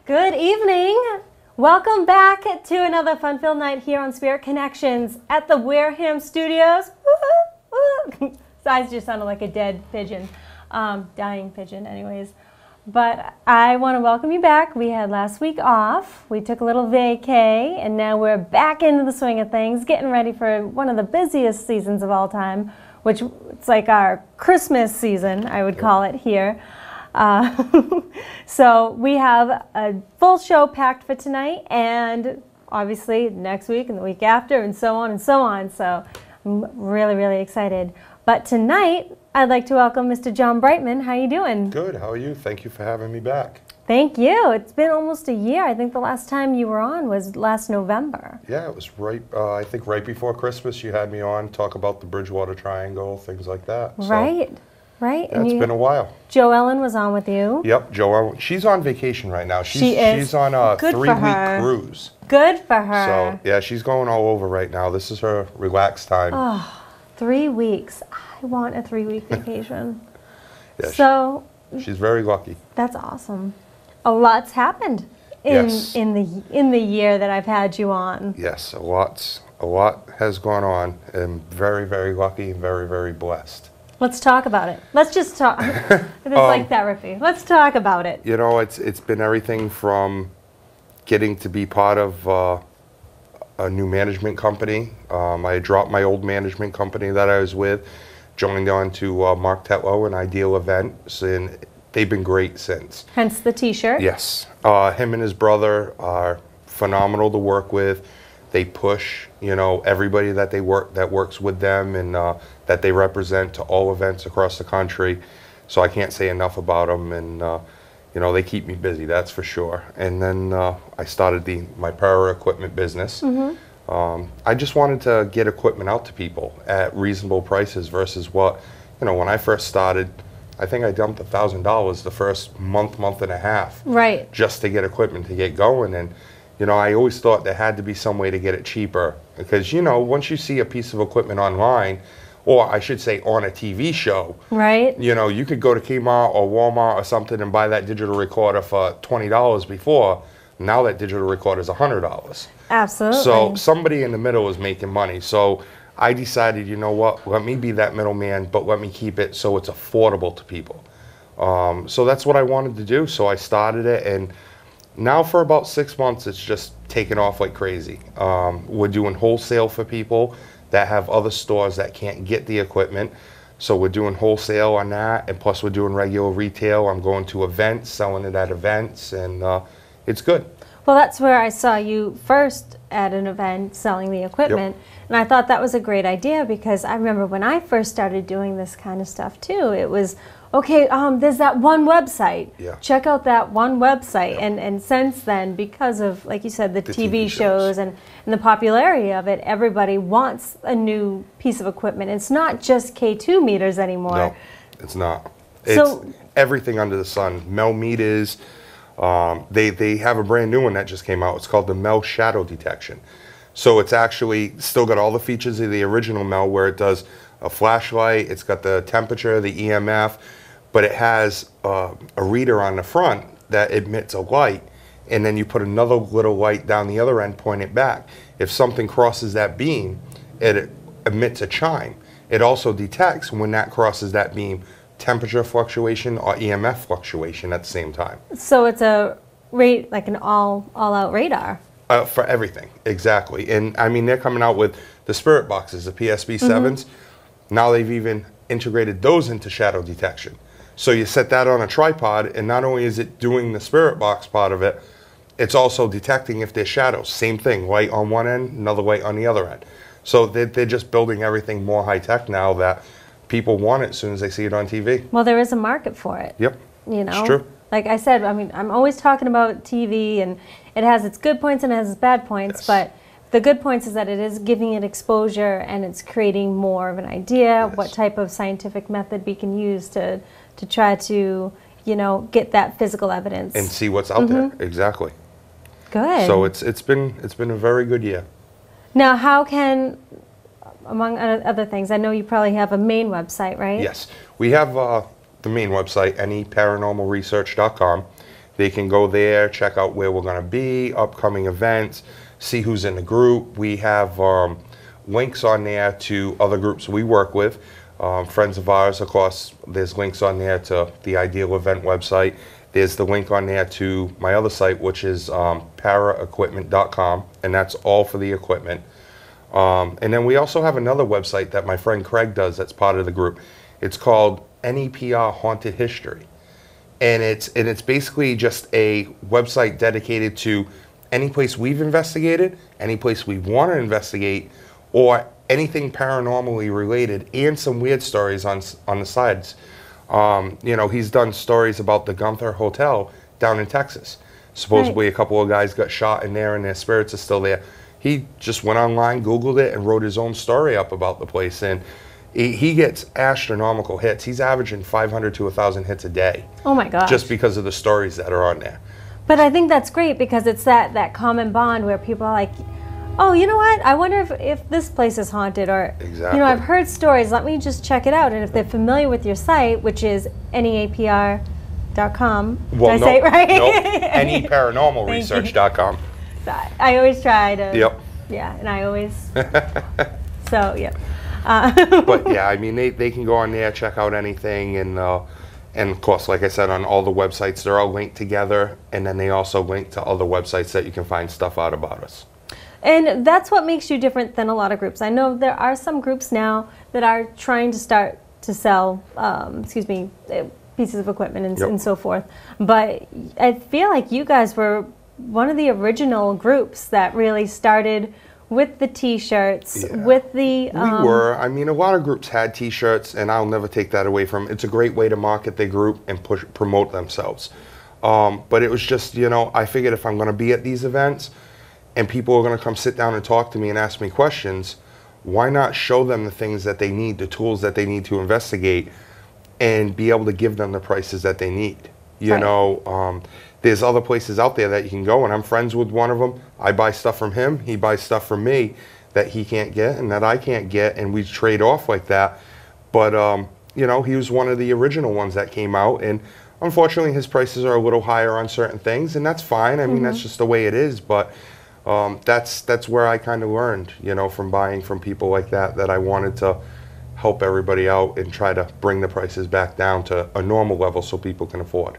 Good evening. Welcome back to another fun-filled night here on Spirit Connections at the Wareham Studios. Size just sounded like a dead pigeon, dying pigeon anyways. But I want to welcome you back. We had last week off. We took a little vacay, and now we're back into the swing of things, getting ready for one of the busiest seasons of all time, which it's like our Christmas season, I would call it here. So we have a full show packed for tonight, and obviously next week and the week after, and so on and so on. So I'm really, really excited. But tonight, I'd like to welcome Mr. John Brightman. How you doing? Good. How are you? Thank you for having me back. Thank you. It's been almost a year. I think the last time you were on was last November. Yeah, it was right. I think right before Christmas, you had me on talk about the Bridgewater Triangle, things like that. So, right. Right. Yeah, it's been a while. Jo Ellen was on with you. Yep, Jo Ellen. She's on vacation right now. She is. She's on a 3-week cruise. Good for her. So yeah, she's going all over right now. This is her relaxed time. Oh, 3 weeks. I want a 3-week vacation. Yeah, so she's very lucky. That's awesome. A lot's happened in the year that I've had you on. Yes, a lot has gone on. I'm very, very lucky and very, very blessed. Let's talk about it. Let's just talk. It's like therapy. Let's talk about it. You know, it's been everything from getting to be part of a new management company. I dropped my old management company that I was with, joined on to Mark Tetlow and Ideal Events, and they've been great since. Hence the T-shirt. Yes. Him and his brother are phenomenal to work with. They push, you know, everybody that works with them and that they represent to all events across the country. So I can't say enough about them, and you know, they keep me busy, that's for sure. And then I started my power equipment business. I just wanted to get equipment out to people at reasonable prices versus what, you know, when I first started, I think I dumped $1,000 the first month and a half, right, just to get equipment to get going. And you know, I always thought there had to be some way to get it cheaper, because, you know, once you see a piece of equipment online, or I should say on a TV show, right, you know, you could go to Kmart or Walmart or something and buy that digital recorder for $20 before. Now that digital recorder is $100. Absolutely. So somebody in the middle is making money. So I decided, you know what, let me be that middleman, but let me keep it so it's affordable to people. So that's what I wanted to do. So I started it, and now for about 6 months, it's just taken off like crazy. We're doing wholesale for people that have other stores that can't get the equipment. So we're doing wholesale on that, and plus we're doing regular retail. I'm going to events, selling it at events, and it's good. Well, that's where I saw you first at an event selling the equipment. Yep. And I thought that was a great idea, because I remember when I first started doing this kind of stuff too, it was, okay, there's that one website. Yeah. Check out that one website. Yep. And since then, because of, like you said, the TV shows and the popularity of it, everybody wants a new piece of equipment. It's not just K2 meters anymore. No, it's not. It's everything under the sun. Mel meters. They have a brand new one that just came out. It's called the Mel Shadow Detection. So it's actually still got all the features of the original Mel, where it does a flashlight, it's got the temperature, the EMF, but it has a reader on the front that emits a light, and then you put another little light down the other end, point it back. If something crosses that beam, it emits a chime. It also detects, when that crosses that beam, temperature fluctuation or EMF fluctuation at the same time. So it's like an all-out radar. For everything, exactly. And I mean, they're coming out with the Spirit boxes, the PSB7s. Now they've even integrated those into shadow detection. So you set that on a tripod, and not only is it doing the Spirit box part of it, it's also detecting if there's shadows. Same thing, light on one end, another light on the other end. So they're just building everything more high-tech now, that people want it as soon as they see it on TV. Well, there is a market for it. Yep. You know? It's true. Like I said, I mean, I'm always talking about TV, and it has its good points and it has its bad points, yes. But the good points is that it is giving it exposure, and it's creating more of an idea, yes, what type of scientific method we can use to try to, you know, get that physical evidence. And see what's out there, exactly. Good. So it's been a very good year. Now, how can, among other things, I know you probably have a main website, right? Yes. We have the main website, neparanormalresearch.com. They can go there, check out where we're going to be, upcoming events, see who's in the group. We have links on there to other groups we work with, friends of ours. Of course, there's links on there to the Ideal Event website. There's the link on there to my other site, which is paraequipment.com, and that's all for the equipment. And then we also have another website that my friend Craig does that's part of the group. It's called NEPR Haunted History. And it's basically just a website dedicated to any place we've investigated, any place we want to investigate, or anything paranormally related, and some weird stories on the sides. You know, he's done stories about the Gunther Hotel down in Texas. Supposedly a couple of guys got shot in there and their spirits are still there. He just went online, Googled it, and wrote his own story up about the place. And he gets astronomical hits. He's averaging 500 to 1,000 hits a day. Oh my gosh. Just because of the stories that are on there. But I think that's great because it's that common bond where people are like, oh, you know what? I wonder if this place is haunted, or, you know, I've heard stories. Let me just check it out. And if they're familiar with your site, which is NEAPR.com, well, did I say it right? Nope, NEParanormalresearch.com. I always try to. Yep. Yeah, and I always. So, yeah. But yeah, I mean, they can go on there, check out anything, and of course, like I said, on all the websites, they're all linked together, and then they also link to other websites that you can find stuff out about us. And that's what makes you different than a lot of groups. I know there are some groups now that are trying to start to sell, pieces of equipment and so forth. But I feel like you guys were one of the original groups that really started with the T-shirts, with the... We were. I mean, a lot of groups had T-shirts, and I'll never take that away from them. It's a great way to market their group and promote themselves. But it was just, you know, I figured if I'm going to be at these events and people are going to come sit down and talk to me and ask me questions, why not show them the things that they need, the tools that they need to investigate, and be able to give them the prices that they need. You know, there's other places out there that you can go, and I'm friends with one of them. I buy stuff from him, he buys stuff from me that he can't get and that I can't get, and we trade off like that. But, you know, he was one of the original ones that came out, and unfortunately his prices are a little higher on certain things, and that's fine. I mean, that's just the way it is, but that's where I kind of learned, you know, from buying from people like that, that I wanted to help everybody out and try to bring the prices back down to a normal level so people can afford.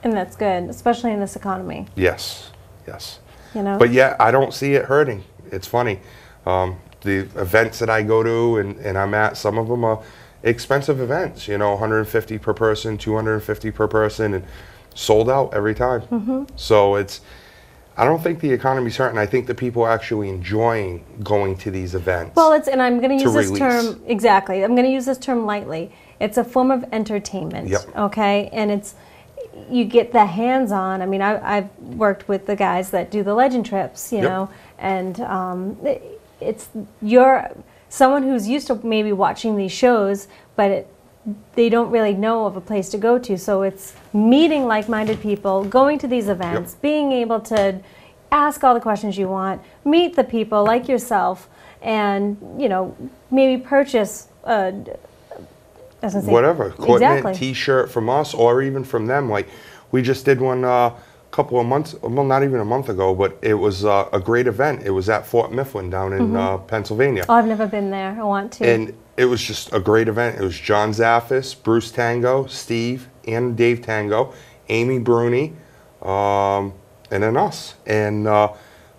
And that's good, especially in this economy. Yes, yes. You know? But yeah, I don't see it hurting. It's funny. The events that I go to and I'm at, some of them are expensive events, you know, 150 per person, 250 per person, and sold out every time. So I don't think the economy's hurting. I think the people are actually enjoying going to these events. Well, and I'm going to use this term, exactly, I'm going to use this term lightly. It's a form of entertainment, okay? And you get the hands-on. I mean, I've worked with the guys that do the legend trips, you know, and you're someone who's used to maybe watching these shows, but they don't really know of a place to go to. So it's meeting like-minded people, going to these events, being able to ask all the questions you want, meet the people like yourself, and, you know, maybe purchase whatever, equipment, T-shirt from us or even from them. Like, we just did one a couple of months, well, not even a month ago, but it was a great event. It was at Fort Mifflin down in Pennsylvania. Oh, I've never been there. I want to. And it was just a great event. It was John Zaffis, Bruce Tango, Steve, and Dave Tango, Amy Bruni, and then us. And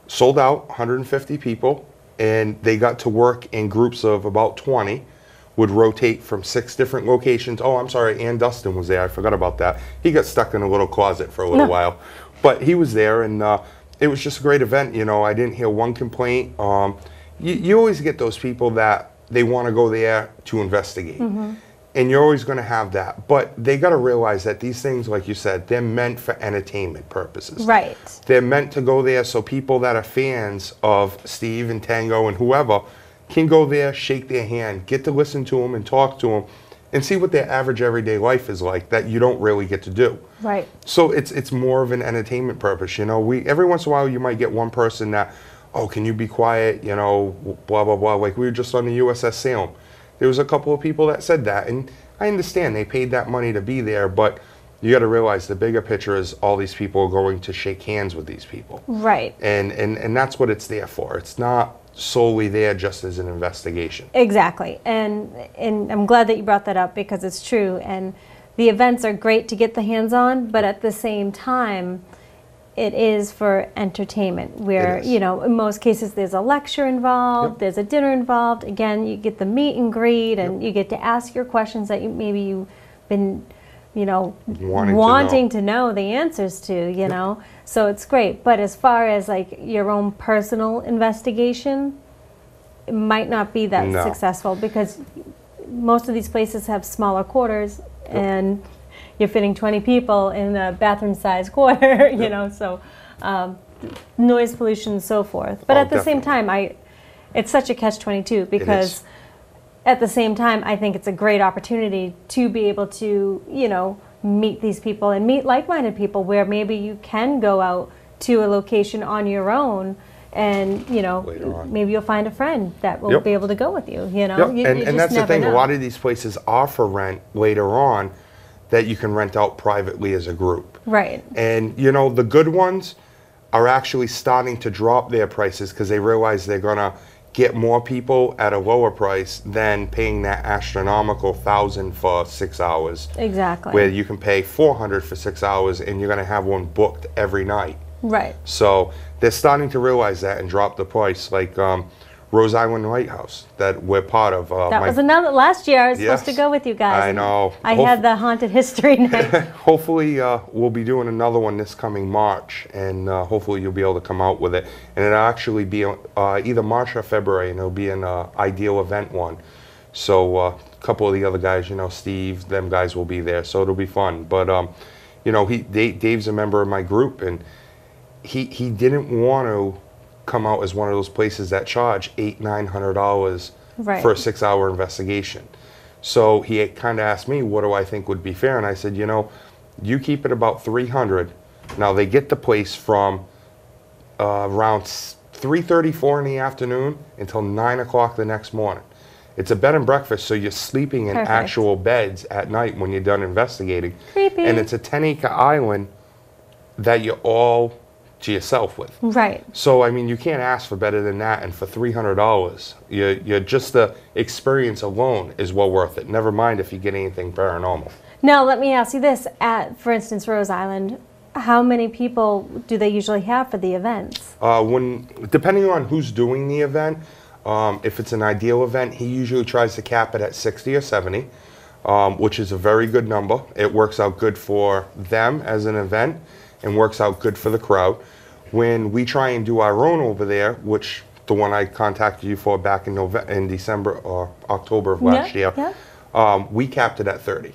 sold out, 150 people, and they got to work in groups of about 20. Would rotate from 6 different locations. Oh, I'm sorry, and Dustin was there. I forgot about that. He got stuck in a little closet for a little while. But he was there, and it was just a great event. You know, I didn't hear one complaint. You always get those people that they want to go there to investigate. And you're always going to have that. But they got to realize that these things, like you said, they're meant for entertainment purposes. Right. They're meant to go there so people that are fans of Steve and Tango and whoever can go there, shake their hand, get to listen to them and talk to them, and see what their average everyday life is like that you don't really get to do. Right. So it's more of an entertainment purpose. You know, every once in a while you might get one person that, oh, can you be quiet? You know, blah blah blah. Like we were just on the USS Salem. There was a couple of people that said that, and I understand they paid that money to be there, but you got to realize the bigger picture is all these people are going to shake hands with these people. Right. And that's what it's there for. It's not solely there just as an investigation. Exactly. And I'm glad that you brought that up because it's true. And the events are great to get the hands on, but at the same time, it is for entertainment where, you know, in most cases there's a lecture involved, there's a dinner involved. Again, you get the meet and greet and you get to ask your questions that maybe you've been, you know, wanting to know the answers to, you know. So it's great. But as far as like your own personal investigation, it might not be that successful because most of these places have smaller quarters and you're fitting 20 people in a bathroom-sized quarter, you know, so noise pollution and so forth. But at the same time, it's such a catch-22 because at the same time, I think it's a great opportunity to be able to, you know, meet these people and meet like-minded people where maybe you can go out to a location on your own and, you know, maybe you'll find a friend that will be able to go with you, you know. And that's the thing, a lot of these places offer rent later on that you can rent out privately as a group. Right. And, you know, the good ones are actually starting to drop their prices because they realize they're going to get more people at a lower price than paying that astronomical $1,000 for 6 hours. Exactly. Where you can pay $400 for 6 hours and you're going to have one booked every night. Right. So they're starting to realize that and drop the price. Like Rose Island Lighthouse that we're part of. That was another, last year I was supposed to go with you guys. I know. I had the haunted history night. Hopefully we'll be doing another one this coming March, and hopefully you'll be able to come out with it. And it'll actually be either March or February, and it'll be an ideal event one. So a couple of the other guys, you know, Steve, them guys will be there, so it'll be fun. But, you know, Dave's a member of my group, and he didn't want to come out as one of those places that charge $800-900 for a 6-hour investigation. So he kind of asked me, what do I think would be fair? And I said, you know, you keep it about $300. Now they get the place from around 3:34 in the afternoon until 9 o'clock the next morning. It's a bed and breakfast, so you're sleeping in actual beds at night when you're done investigating. Creepy. And it's a 10-acre island that you're all to yourself with. Right. So, I mean, you can't ask for better than that, and for $300, you're just the experience alone is well worth it. Never mind if you get anything paranormal. Now, let me ask you this. At, for instance, Rose Island, how many people do they usually have for the events? Depending on who's doing the event, if it's an ideal event, he usually tries to cap it at 60 or 70, which is a very good number. It works out good for them as an event and works out good for the crowd. When we try and do our own over there, which the one I contacted you for back in December or October of last year, we capped it at 30.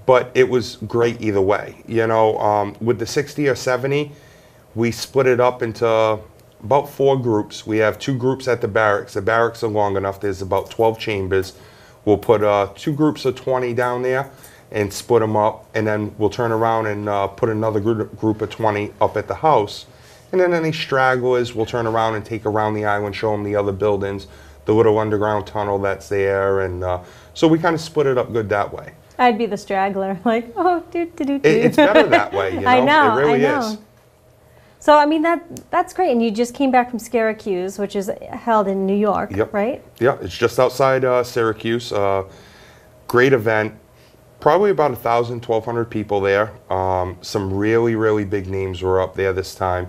But it was great either way. You know, with the 60 or 70, we split it up into about 4 groups. We have 2 groups at the barracks. The barracks are long enough. There's about 12 chambers. We'll put 2 groups of 20 down there and split them up, and then we'll turn around and put another group of 20 up at the house. And then any stragglers, we'll turn around and take around the island, show them the other buildings, the little underground tunnel that's there, and so we kind of split it up good that way. I'd be the straggler, like, oh, do. It's better that way, you know? I know, it really I know. is. So, I mean, that's great, and you just came back from Syracuse, which is held in New York, right? Yeah, it's just outside Syracuse. Great event. Probably about 1,000, 1,200 people there. Some really, really big names were up there this time.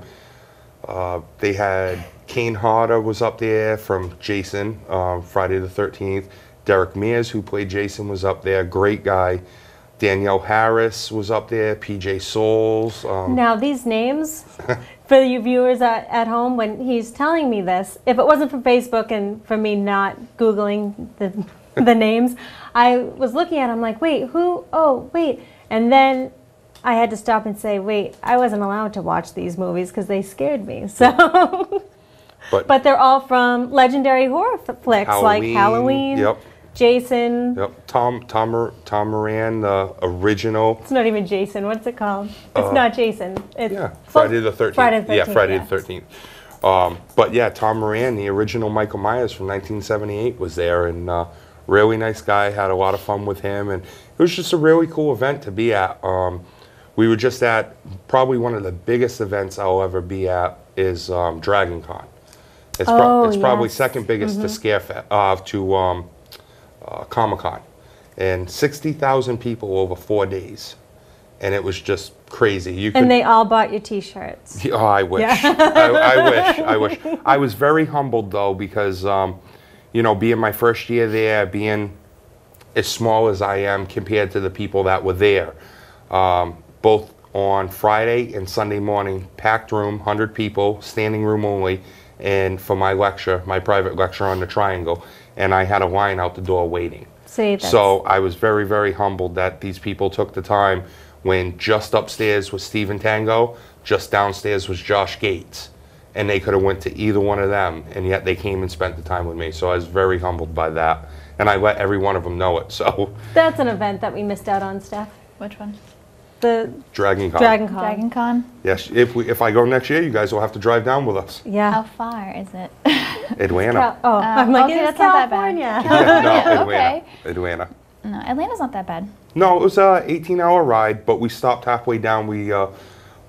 They had Kane Hodder was up there from Jason, Friday the 13th. Derek Mears, who played Jason, was up there. Great guy. Danielle Harris was up there. PJ Souls. Now, these names, for you viewers at home, when he's telling me this, if it wasn't for Facebook and for me not Googling the names, I was looking at them like, wait, who? Oh, wait. And then I had to stop and say, wait, I wasn't allowed to watch these movies because they scared me. So, but they're all from legendary horror flicks like Halloween, Jason. Tom Moran, the original. It's not even Jason. What's it called? It's not Jason. It's Friday the 13th. Friday the 13th. Yeah, Friday the 13th. But yeah, Tom Moran, the original Michael Myers from 1978 was there, and Really nice guy. Had a lot of fun with him, and it was just a really cool event to be at. We were just at probably one of the biggest events I'll ever be at is Dragon Con. It's, it's probably second biggest to Comic-Con, and 60,000 people over 4 days, and it was just crazy. And they all bought your T-shirts. Oh, I wish. Yeah. I wish. I was very humbled though because, you know, being my first year there, being as small as I am compared to the people that were there, both on Friday and Sunday morning, packed room, 100 people, standing room only, and for my lecture, my private lecture on the triangle, and I had a line out the door waiting. So I was very, very humbled that these people took the time when just upstairs was Stephen Tango, just downstairs was Josh Gates, and they could have went to either one of them, and yet they came and spent the time with me. So I was very humbled by that, and I let every one of them know it. So that's an event that we missed out on, Steph. Which one? The Dragon Con. Dragon Con. Yes, if I go next year, you guys will have to drive down with us. Yeah. How far is it? Atlanta. I'm like, okay, it's California. Not that bad. Yeah, no, Atlanta. Okay. Atlanta. No, Atlanta's not that bad. No, it was an 18-hour ride, but we stopped halfway down. We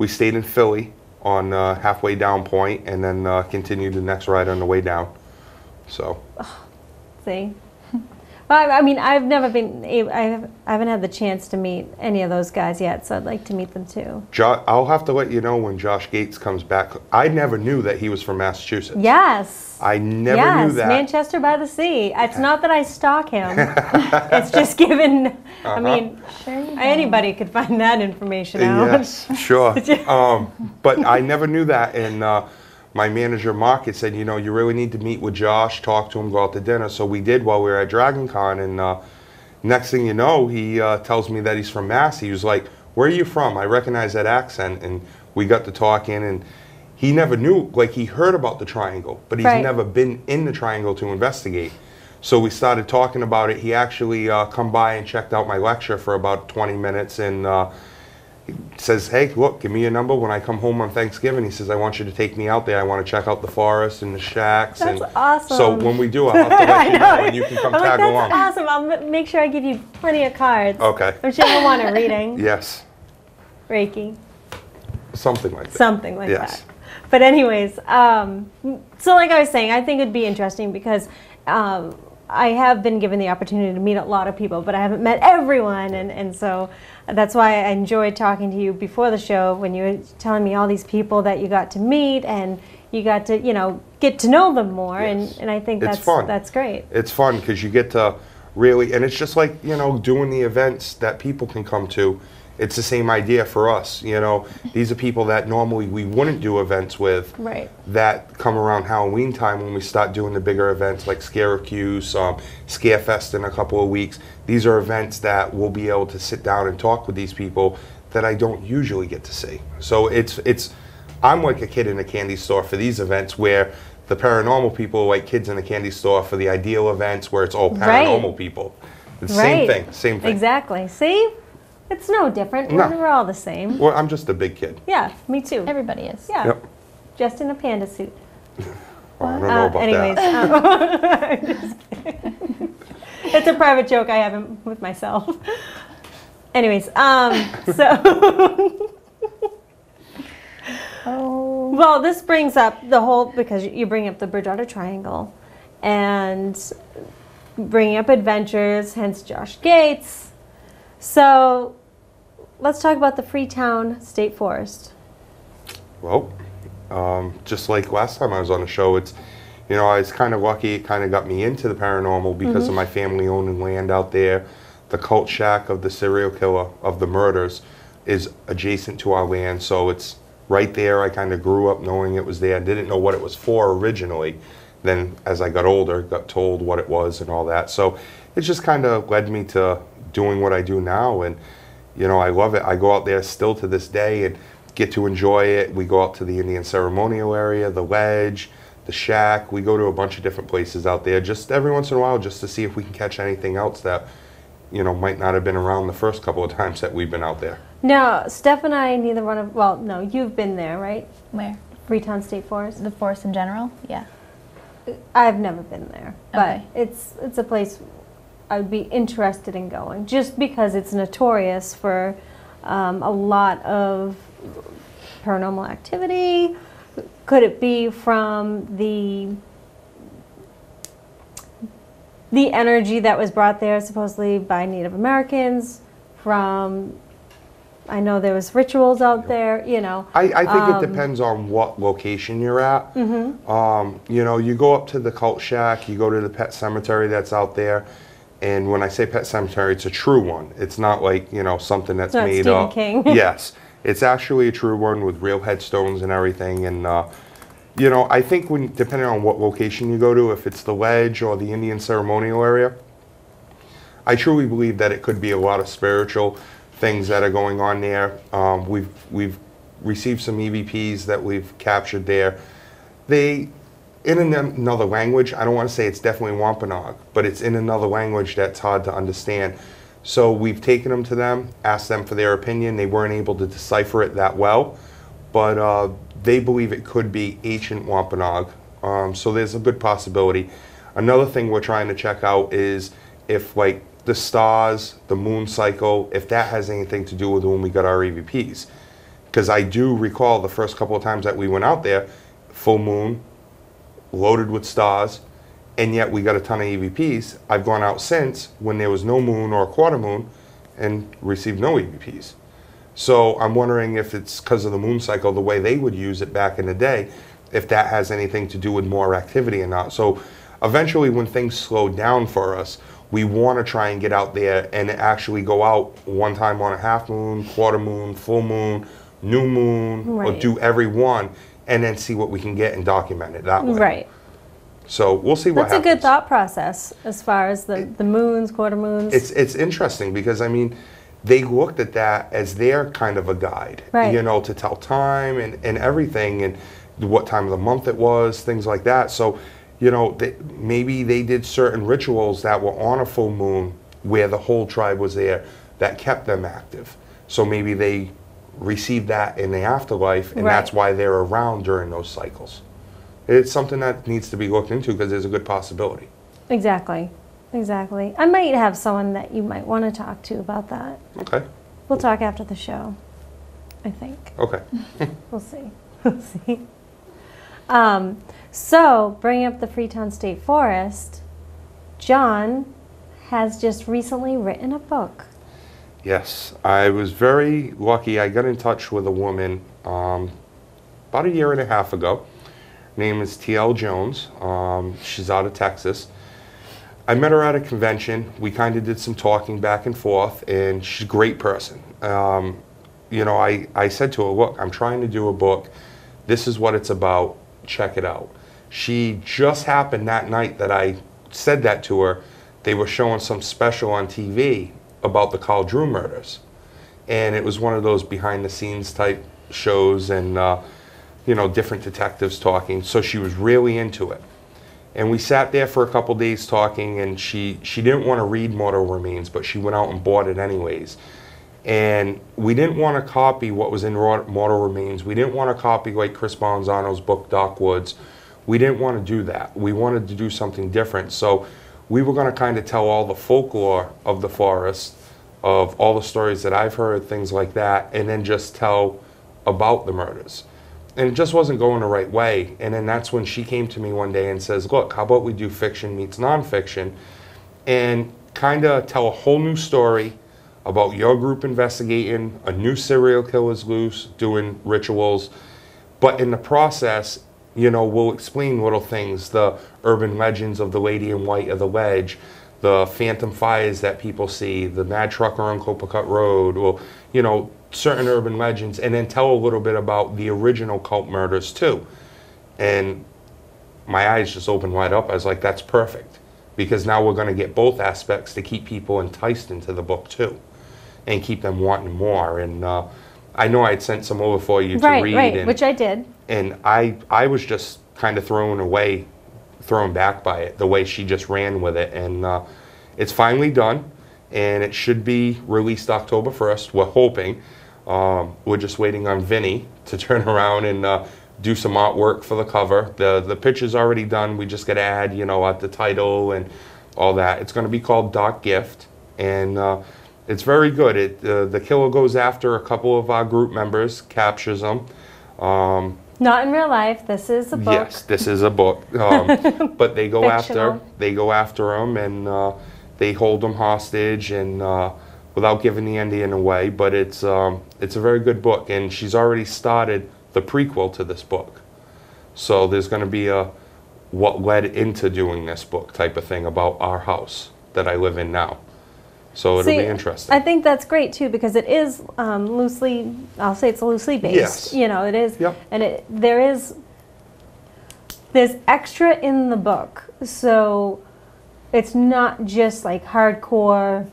stayed in Philly on halfway down point, and then continued the next ride on the way down. So. See. I mean, I've never been I haven't had the chance to meet any of those guys yet, so I'd like to meet them too. I'll have to let you know when Josh Gates comes back. I never knew that he was from Massachusetts. Yes. I never knew that. Manchester by the Sea. It's not that I stalk him. It's just given, I mean, anybody could find that information out. Yes, sure. But I never knew that, and my manager, Mark, had said, you know, you really need to meet with Josh, talk to him, go out to dinner. So we did while we were at Dragon Con, and next thing you know, he tells me that he's from Mass. He was like, where are you from? I recognize that accent. And we got to talking, and he never knew, like he heard about the Triangle, but he's never been in the Triangle to investigate. So we started talking about it. He actually come by and checked out my lecture for about 20 minutes, and he says, hey, look, give me your number when I come home on Thanksgiving. He says, I want you to take me out there. I want to check out the forest and the shacks. That's awesome. So when we do, I'll have to let you know, and you can come tag along. That's awesome. I'll make sure I give you plenty of cards. Okay. I'm sure you'll want a reading. Yes. Reiki. Something like that. Something like that. But anyways, so like I was saying, I think it'd be interesting because I have been given the opportunity to meet a lot of people, but I haven't met everyone, and so that's why I enjoyed talking to you before the show when you were telling me all these people that you got to meet and you got to, you know, get to know them more, and I think that's fun. That's great. It's fun because you get to really, and it's just like, you know, doing the events that people can come to. It's the same idea for us, you know. These are people that normally we wouldn't do events with, that come around Halloween time when we start doing the bigger events like Scarecuse, Scarefest in a couple of weeks. These are events that we'll be able to sit down and talk with these people that I don't usually get to see. So I'm like a kid in a candy store for these events, where the paranormal people are like kids in a candy store for the ideal events where it's all paranormal people. It's the same thing, same thing. Exactly. See? It's no different. No. We're all the same. Well, I'm just a big kid. Yeah, me too. Everybody is. Yeah. Yep. Just in a panda suit. Well, I don't know about anyways, that. Just kidding. It's a private joke I have with myself. Anyways, so well, this brings up the whole, because you bring up the Bridgewater Triangle and bringing up adventures, hence Josh Gates. So let's talk about the Freetown State Forest. Well, just like last time I was on the show, it's, you know, I was kind of lucky. It kind of got me into the paranormal because of my family owning land out there. The cult shack of the serial killer of the murders is adjacent to our land, so it's right there. I kind of grew up knowing it was there. I didn't know what it was for originally. Then as I got older, got told what it was and all that. So it just kind of led me to doing what I do now, and you know, I love it. I go out there still to this day and get to enjoy it. We go out to the Indian ceremonial area, the ledge, the shack. We go to a bunch of different places out there just every once in a while just to see if we can catch anything else that, you know, might not have been around the first couple of times that we've been out there. Now, Steph and I, neither one of, well, no, you've been there, right? Where? Freetown State Forest? The forest in general? Yeah. I've never been there, but Okay. it's a place I would be interested in going, just because it's notorious for a lot of paranormal activity. Could it be from the energy that was brought there supposedly by Native Americans? From, I know there was rituals out there, you know. I think it depends on what location you're at. You know, you go up to the cult shack, you go to the pet cemetery that's out there, and when I say pet cemetery, it's a true one. It's not like, you know, something that's made Stephen up. King. Yes, it's actually a true one with real headstones and everything. And you know, I think depending on what location you go to, if it's the ledge or the Indian ceremonial area, I truly believe that it could be a lot of spiritual things that are going on there. We've received some EVPs that we've captured there. They, in another language, I don't want to say it's definitely Wampanoag, but it's in another language that's hard to understand. So we've taken them to them, asked them for their opinion. They weren't able to decipher it that well, but they believe it could be ancient Wampanoag. So there's a good possibility. Another thing we're trying to check out is if, like, the stars, the moon cycle, if that has anything to do with when we got our EVPs. Because I do recall the first couple of times that we went out there, full moon, loaded with stars, and yet we got a ton of EVPs. I've gone out since when there was no moon or a quarter moon and received no EVPs. So I'm wondering if it's because of the moon cycle, the way they would use it back in the day, if that has anything to do with more activity or not. So eventually when things slow down for us, we want to try and get out there and actually go out one time on a half moon, quarter moon, full moon, new moon, or do every one, and then see what we can get and document it that way. Right. So we'll see what happens. That's a good thought process as far as the moons, quarter moons. It's interesting because, I mean, they looked at that as their kind of a guide, you know, to tell time and everything, and what time of the month it was, things like that. So, you know, maybe they did certain rituals that were on a full moon where the whole tribe was there that kept them active. So maybe they received that in the afterlife, and that's why they're around during those cycles. It's something that needs to be looked into because there's a good possibility. Exactly. Exactly. I might have someone that you might want to talk to about that. Okay. We'll talk after the show, I think. Okay. We'll see. We'll see. So, bringing up the Freetown State Forest, John has just recently written a book. Yes, I was very lucky. I got in touch with a woman about a year and a half ago. Her name is T.L. Jones. She's out of Texas. I met her at a convention. We kind of did some talking back and forth, and she's a great person. You know, I said to her, look, I'm trying to do a book. This is what it's about. Check it out. She just happened that night that I said that to her, they were showing some special on TV about the Carl Drew murders. And it was one of those behind the scenes type shows, and you know, different detectives talking. So she was really into it. And we sat there for a couple days talking, and she didn't want to read Mortal Remains, but she went out and bought it anyways. And we didn't want to copy what was in Mortal Remains. We didn't want to copy like Chris Bonzano's book, Dark Woods. We didn't want to do that. We wanted to do something different. So we were going to kind of tell all the folklore of the forest, of all the stories that I've heard, things like that, and then just tell about the murders. And it just wasn't going the right way. And then that's when she came to me one day and says, look, how about we do fiction meets nonfiction and kind of tell a whole new story about your group investigating, a new serial killer's loose, doing rituals. But in the process, you know, we'll explain little things, the urban legends of the Lady in White of the Ledge, the phantom fires that people see, the mad trucker on Copacut Road, or, you know, certain urban legends, and then tell a little bit about the original cult murders too. And my eyes just opened wide up. I was like, that's perfect, because now we're going to get both aspects to keep people enticed into the book too, and keep them wanting more. And I know I had sent some over for you to read. Right, and, which I did. And I was just kind of thrown back by it, the way she just ran with it. And it's finally done, and it should be released October 1st, we're hoping. We're just waiting on Vinny to turn around and do some artwork for the cover. The picture's already done. We just got to add, you know, the title and all that. It's going to be called Dark Gift, and it's very good. The killer goes after a couple of our group members, captures them. Not in real life. This is a book. Yes, this is a book. But they go after them, and they hold them hostage, and without giving the ending away. But it's a very good book, and she's already started the prequel to this book. So there's going to be a what led into doing this book type of thing about our house that I live in now. So it'll be interesting. I think that's great too, because it is loosely, I'll say it's loosely based. Yes. You know, it is. Yep. And there's extra in the book. So it's not just like hardcore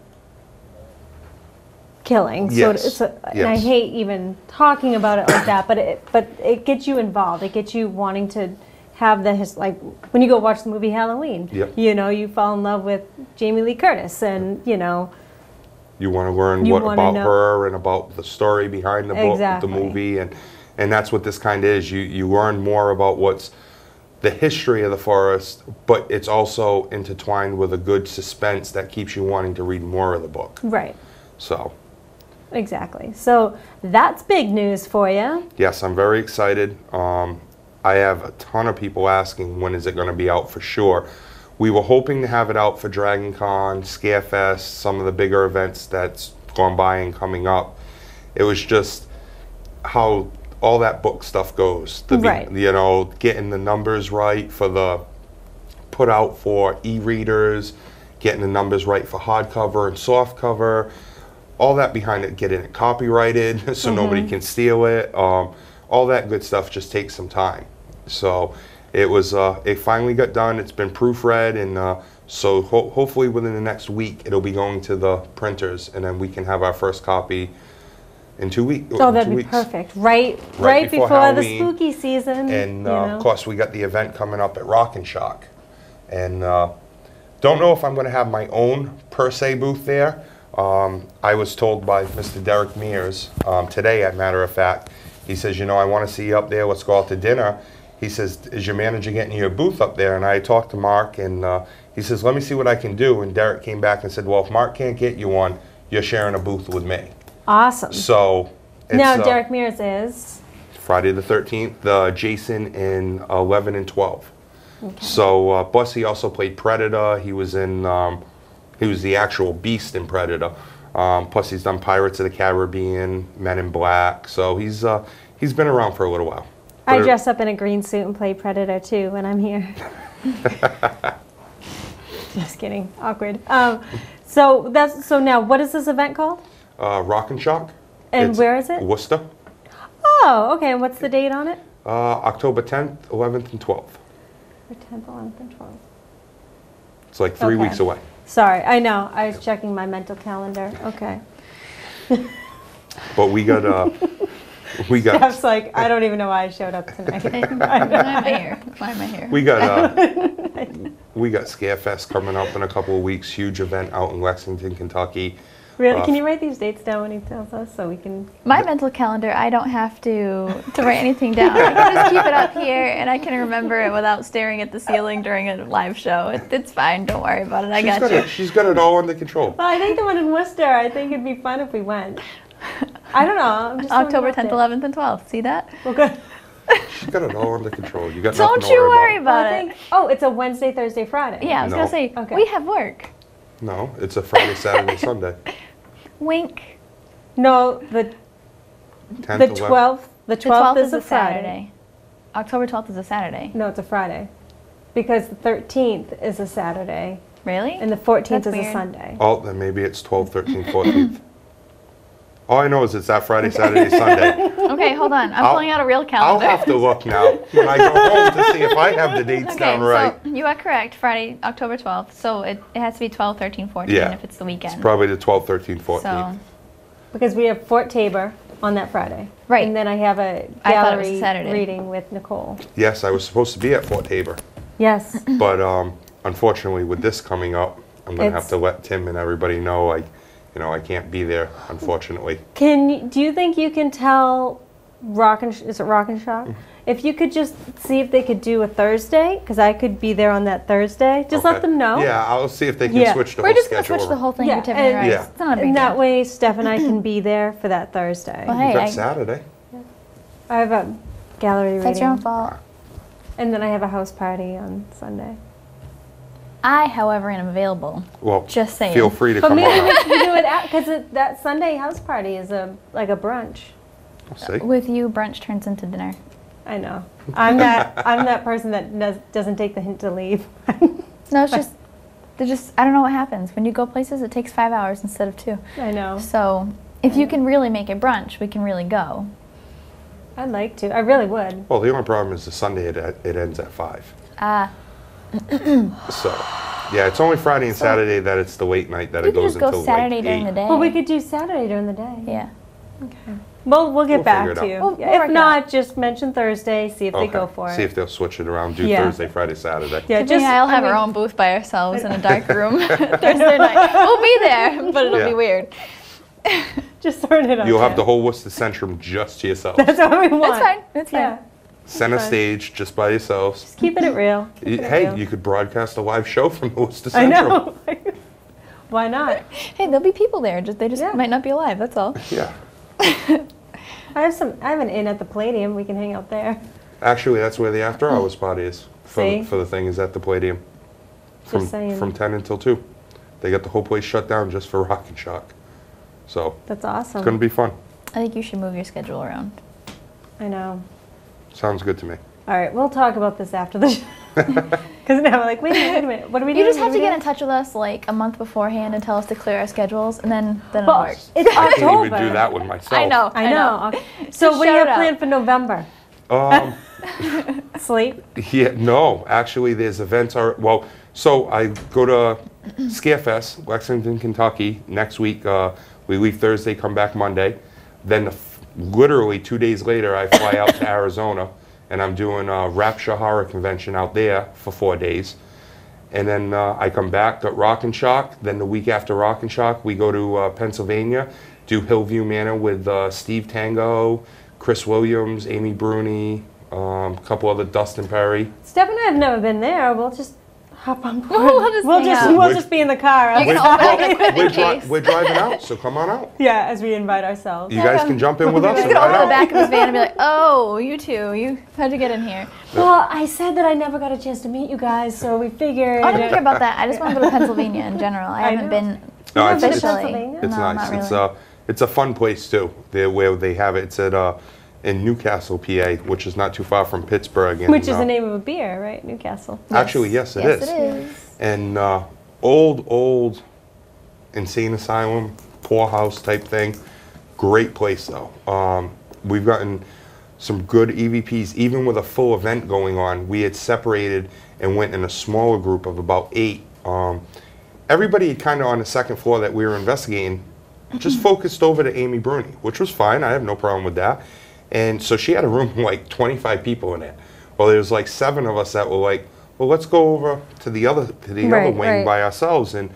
killing. Yes. So and I hate even talking about it like that, but it gets you involved. It gets you wanting to have like when you go watch the movie Halloween, Yep. you know, you fall in love with Jamie Lee Curtis, and you know, you want to learn about her and about the story behind the book, the movie, and that's what this kind of is. You learn more about what's the history of the forest, but it's also intertwined with a good suspense that keeps you wanting to read more of the book. Right. So. Exactly. So that's big news for you. Yes, I'm very excited. I have a ton of people asking when is it going to be out for sure. We were hoping to have it out for Dragon Con, Scarefest, some of the bigger events that's gone by and coming up. It was just how all that book stuff goes. Right. You know, getting the numbers right for the put out for e-readers, getting the numbers right for hardcover and softcover, all that behind it, getting it copyrighted so nobody can steal it. All that good stuff just takes some time. So it finally got done. It's been proofread, and so hopefully within the next week it'll be going to the printers, and then we can have our first copy in 2 weeks. Oh, that'd be perfect. Right before the spooky season. And of course we got the event coming up at Rock and Shock, and don't know if I'm going to have my own per se booth there. I was told by Mr. Derek Mears today, as a matter of fact. He says, you know, I want to see you up there. Let's go out to dinner. He says, is your manager getting you a booth up there? And I talked to Mark, and he says, let me see what I can do. And Derek came back and said, well, if Mark can't get you one, you're sharing a booth with me. Awesome. So it's, now, Derek Mears is? Friday the 13th, Jason in 11 and 12. Okay. So Bussy also played Predator. He was in, he was the actual beast in Predator. Plus he's done Pirates of the Caribbean, Men in Black, so he's been around for a little while. I dress up in a green suit and play Predator too when I'm here. Just kidding, awkward. So now what is this event called? Rock and Shock. And where is it? Worcester. Oh, okay. And what's the date on it? October 10th, 11th, and 12th. 10th, 11th, and 12th. It's like 3 weeks away. Sorry, I know. I was checking my mental calendar. Okay. But we got Steph's like, I don't even know why I showed up tonight. Why am I here? Why am I here? We got Scarefest coming up in a couple of weeks. Huge event out in Lexington, Kentucky. Really? Can you write these dates down when he tells us so we can... My mental calendar, I don't have to write anything down. I can just keep it up here, and I can remember it without staring at the ceiling during a live show. It's fine. Don't worry about it. I got you. She's got it all under control. Well, I think the one in Worcester, I think it'd be fun if we went. I don't know. I'm just October 10th, 11th, and 12th. See that? Well, good. She's got it all under control. You got Don't nothing to worry about it. Oh, it's a Wednesday, Thursday, Friday. Yeah, I was going to say, we have work. No, it's a Friday, Saturday, Sunday. Wink. No, the 12th. The 12th is a Saturday. October 12th is a Saturday. No, it's a Friday. Because the 13th is a Saturday. Really? And the 14th is a Sunday. Oh, then maybe it's 12th, 13th, 14th. All I know is it's that Friday, Saturday, Sunday. Okay, hold on. I'm pulling out a real calendar. I'll have to look now when I go home to see if I have the dates down right. So you are correct. Friday, October 12th. So it has to be 12, 13, 14 if it's the weekend. It's probably the 12th, 13th, 14th. So, because we have Fort Tabor on that Friday. Right. And then I have a gallery reading with Nicole. Yes, I was supposed to be at Fort Tabor. Yes. But unfortunately, with this coming up, I'm going to have to let Tim and everybody know I can't be there, unfortunately. Do you think you can tell is it Rock and Shock? if you could just see if they could do a Thursday, because I could be there on that Thursday. Just let them know. Yeah, I'll see if they can switch the whole schedule. We're just going to switch the whole thing to Tiffany Rice. Yeah. It's not a big And deal. that way, Steph and I can be there for that Thursday. Well, hey, You got Saturday. I have a gallery reading. That's your own fault. And then I have a house party on Sunday. I, however, am available. Well, just saying. Feel free to But come maybe on. we can do it because that Sunday house party is like a brunch. We'll see. With you, brunch turns into dinner. I know. I'm that person that doesn't take the hint to leave. No, it's just, I don't know what happens. When you go places, it takes 5 hours instead of 2. I know. So if you can really make it brunch, we can really go. I'd like to. I really would. Well, the only problem is the Sunday it ends at 5. So, yeah, it's only Friday and Saturday that it's the late night that it goes until until just go Saturday like during 8. the day. Well, we could do Saturday during the day. Yeah. Okay. Well, we'll get back figure to it you. out. We'll If work it not, just mention Thursday. See if they go for it. See if they'll switch it around. Do Yeah. Thursday, Friday, Saturday. Yeah, Tiffany and I'll have our own booth by ourselves in a dark room Thursday night. We'll be there, but it'll be weird. Just throwing it on. You'll have the whole Worcester Centrum just to yourself. That's what we want. That's fine. That's fine. Yeah. Center stage just by yourselves. Just keeping it real. Hey, you could broadcast a live show from the Worcester I Centrum. know. Why not? Hey, there'll be people there. They just might not be alive. That's all. Yeah. I have an inn at the Palladium. We can hang out there. Actually, that's where the after hours party is. See? For the thing is at the Palladium. Just saying. From 10 until 2. They got the whole place shut down just for Rock and Shock. So That's awesome. it's going to be fun. I think you should move your schedule around. I know. Sounds good to me. All right, we'll talk about this after the show. Because now we're like, wait a minute, what are we doing? You just have to get in touch with us like a month beforehand and tell us to clear our schedules, and then it'll work. It's I can't October. even do that with myself. I know. I know. So what do you have planned for November? Sleep? Yeah, no, actually, there's events. So I go to Scarefest, Lexington, Kentucky next week. We leave Thursday, come back Monday. Then literally 2 days later, I fly out to Arizona, and I'm doing a Rapture Horror Convention out there for 4 days. And then I come back, got Rock and Shock. Then the week after Rock and Shock, we go to Pennsylvania, do Hillview Manor with Steve Tango, Chris Williams, Amy Bruni, a couple other, Dustin Perry. Steph and I have never been there. We'll just hop on board. We'll just be in the car. You can open an equipment case. We're driving out, so come on out. Yeah, as we invite ourselves. You guys can jump in with us You and can open ride the out. back of his van and be like, "Oh, you two, how'd you get in here?" Well, I said that I never got a chance to meet you guys, so we figured. I don't care about that. I just want to go to Pennsylvania in general. I haven't know. been No, You've been to officially. Pennsylvania? It's No, nice. not really. It's a fun place too. Where they have it. It's at in Newcastle, PA, which is not too far from Pittsburgh. And, Which is the name of a beer, right? Newcastle. Actually, yes, it is. Yes, it is. And old insane asylum, poorhouse type thing. Great place though. We've gotten some good EVPs, even with a full event going on. We had separated and went in a smaller group of about 8. Everybody kind of on the second floor that we were investigating just focused over to Amy Bruni, which was fine. I have no problem with that. And so she had a room with like 25 people in it. Well, there was like 7 of us that were like, well, let's go over to the other wing by ourselves. And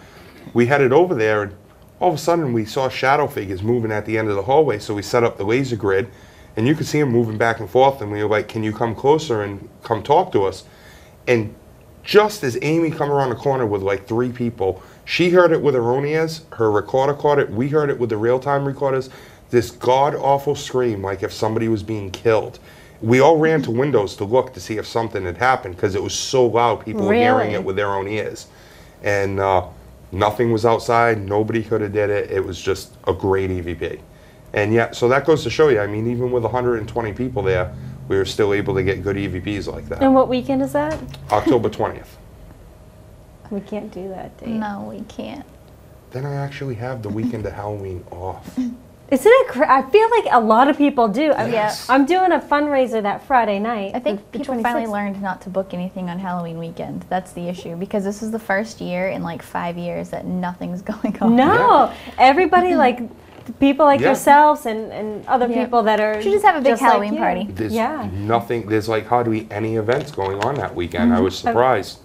we headed over there, and all of a sudden we saw shadow figures moving at the end of the hallway. So we set up the laser grid, and you could see them moving back and forth. And we were like, can you come closer and come talk to us? And just as Amy come around the corner with like 3 people, she heard it with her own ears, her recorder caught it, we heard it with the real-time recorders, this god-awful scream like if somebody was being killed. We all ran to windows to look to see if something had happened because it was so loud, people were hearing it with their own ears. And nothing was outside, nobody could have did it, it was just a great EVP. And yeah, so that goes to show you, I mean, even with 120 people there, we were still able to get good EVPs like that. And what weekend is that? October 20th. We can't do that date. No, we can't. Then I actually have the weekend of Halloween off. Isn't it I feel like a lot of people do. Yes. I'm doing a fundraiser that Friday night. I think the people finally 26th. learned not to book anything on Halloween weekend. That's the issue, because this is the first year in like 5 years that nothing's going on. No, everybody like people like Yeah. yourselves and other people that are. You should just have a big just like Halloween you. party. There's Yeah. nothing, there's like hardly any events going on that weekend. I was surprised.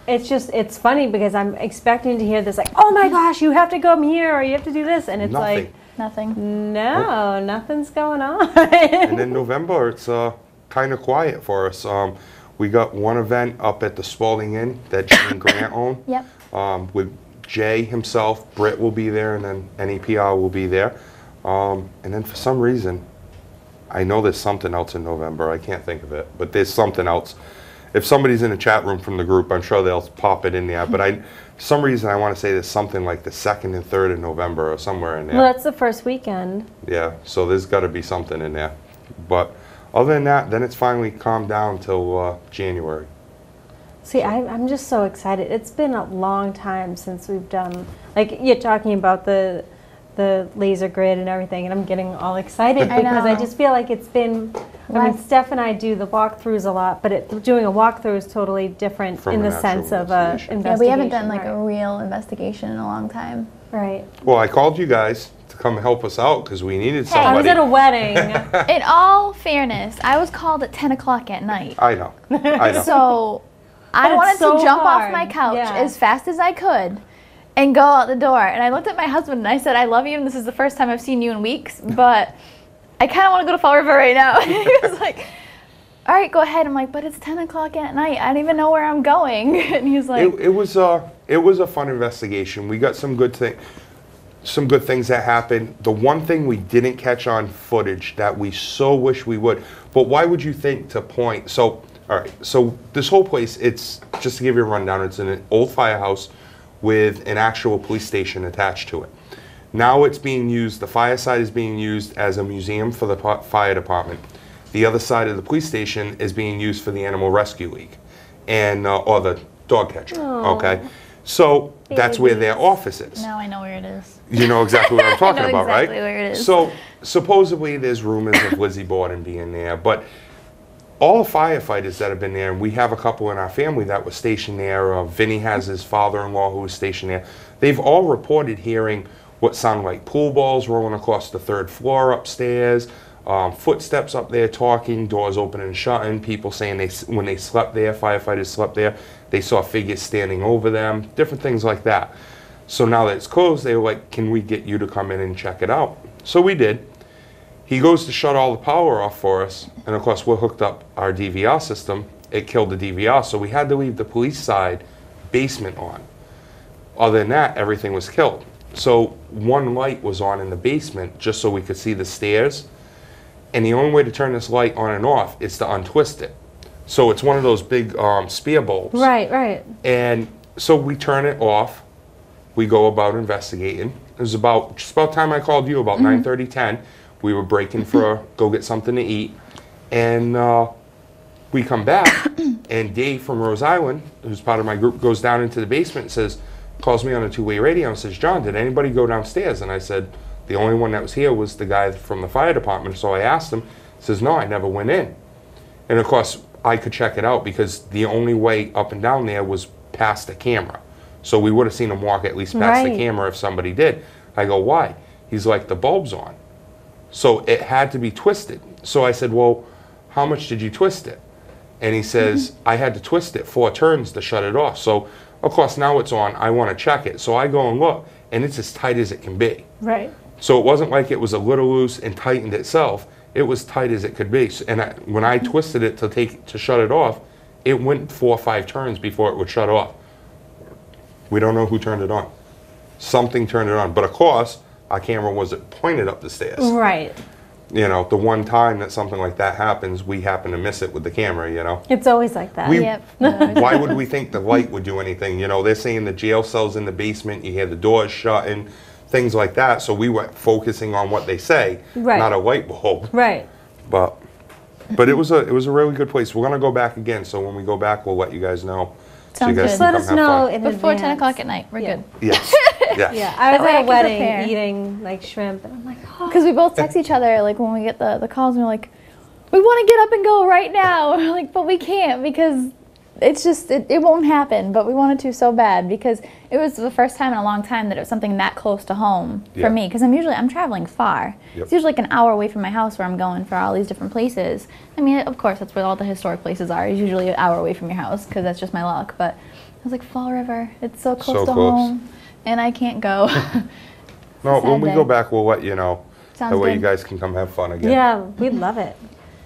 It's funny because I'm expecting to hear this like, oh my gosh, you have to come here or you have to do this, and it's Nothing. like, Nothing. no, nothing's going on. And then November, it's kind of quiet for us. We got one event up at the Spalding Inn that Jay and Grant own. Yep. With Jay himself, Britt will be there, and then NEPR will be there. And then for some reason, I know there's something else in November. I can't think of it, but there's something else. If somebody's in the chat room from the group, I'm sure they'll pop it in there. But for some reason, I want to say there's something like the 2nd and 3rd of November or somewhere in there. Well, that's the first weekend. Yeah, so there's got to be something in there. But other than that, then it's finally calmed down till January. See, I'm just so excited. It's been a long time since we've done, like, you're talking about the laser grid and everything, and I'm getting all excited because I just feel like it's been, I mean, Steph and I do the walkthroughs a lot, but doing a walkthrough is totally different in the sense of a investigation. Yeah, we haven't done like a real investigation in a long time. Right. Well, I called you guys to come help us out because we needed somebody. I was at a wedding. In all fairness, I was called at 10 o'clock at night. I know. I know. So I wanted to jump off my couch as fast as I could and go out the door. And I looked at my husband and I said, I love you, and this is the first time I've seen you in weeks, but I kind of want to go to Fall River right now. And he was like, all right, go ahead. I'm like, but it's 10 o'clock at night. I don't even know where I'm going. And he's like... It was a fun investigation. We got some good things that happened. The one thing we didn't catch on footage that we so wish we would, but why would you think to point... So, all right, so this whole place, it's, just to give you a rundown, it's an old firehouse with an actual police station attached to it. Now it's being used, the fire side is being used as a museum for the fire department. The other side of the police station is being used for the Animal Rescue League, and or the dog catcher, okay? So that's where their office is. Now I know where it is. You know exactly what I'm talking about, right? Exactly where it is. So supposedly there's rumors of Lizzie Borden being there, but all the firefighters that have been there, and we have a couple in our family that were stationed there. Vinny has his father-in-law who was stationed there. They've all reported hearing what sounded like pool balls rolling across the 3rd floor upstairs, footsteps up there talking, doors opening and shutting, people saying when they slept there, firefighters slept there, they saw figures standing over them, different things like that. So now that it's closed, they were like, can we get you to come in and check it out? So we did. He goes to shut all the power off for us, and of course we're hooked up our DVR system. It killed the DVR, so we had to leave the police side basement on. Other than that, everything was killed. So one light was on in the basement just so we could see the stairs, and the only way to turn this light on and off is to untwist it. So it's one of those big spear bulbs. Right, right. And so we turn it off. We go about investigating. It was just about time I called you, about 9:30, 10. We were breaking for go get something to eat, and we come back, and Dave from Rose Island, who's part of my group, goes down into the basement and calls me on a two-way radio and says, John, did anybody go downstairs? And I said, the only one that was here was the guy from the fire department. So I asked him. He says, no, I never went in. And of course, I could check it out because the only way up and down there was past the camera. So we would have seen him walk at least past the camera if somebody did. I go, why? He's like, the bulb's on. So it had to be twisted. So I said, well, how much did you twist it? And he says, I had to twist it 4 turns to shut it off. So, of course, now it's on. I want to check it. So I go and look, and it's as tight as it can be. Right. So it wasn't like it was a little loose and tightened itself. It was tight as it could be. And when I twisted it to shut it off, it went 4 or 5 turns before it would shut off. We don't know who turned it on. Something turned it on. But, of course, our camera wasn't pointed up the stairs. Right. You know, the one time that something like that happens, we happen to miss it with the camera, you know. It's always like that. Why would we think the light would do anything? You know, they're saying the jail cell's in the basement, you hear the doors shutting, things like that. So we were focusing on what they say, not a light bulb. Right. But it was a really good place. We're gonna go back again, so when we go back, we'll let you guys know. Sounds so you guys good. Let us know in before advance. 10 o'clock at night. We're good. Yes. Yes. Yeah, I was That way at I a can wedding prepare. eating like shrimp, and I'm like, oh. Because we both text each other, like when we get the calls, and we're like, we want to get up and go right now. We're like, but we can't because it's just, it won't happen. But we wanted to so bad because it was the first time in a long time that it was something that close to home for me. Because I'm traveling far. It's usually like an hour away from my house where I'm going for all these different places. I mean, of course, that's where all the historic places are. It's usually an hour away from your house because that's just my luck. But I was like, Fall River, it's so close to home. And I can't go. No, when we go back, we'll let you know. Sounds that way good. you guys can come have fun again. Yeah, we'd love it.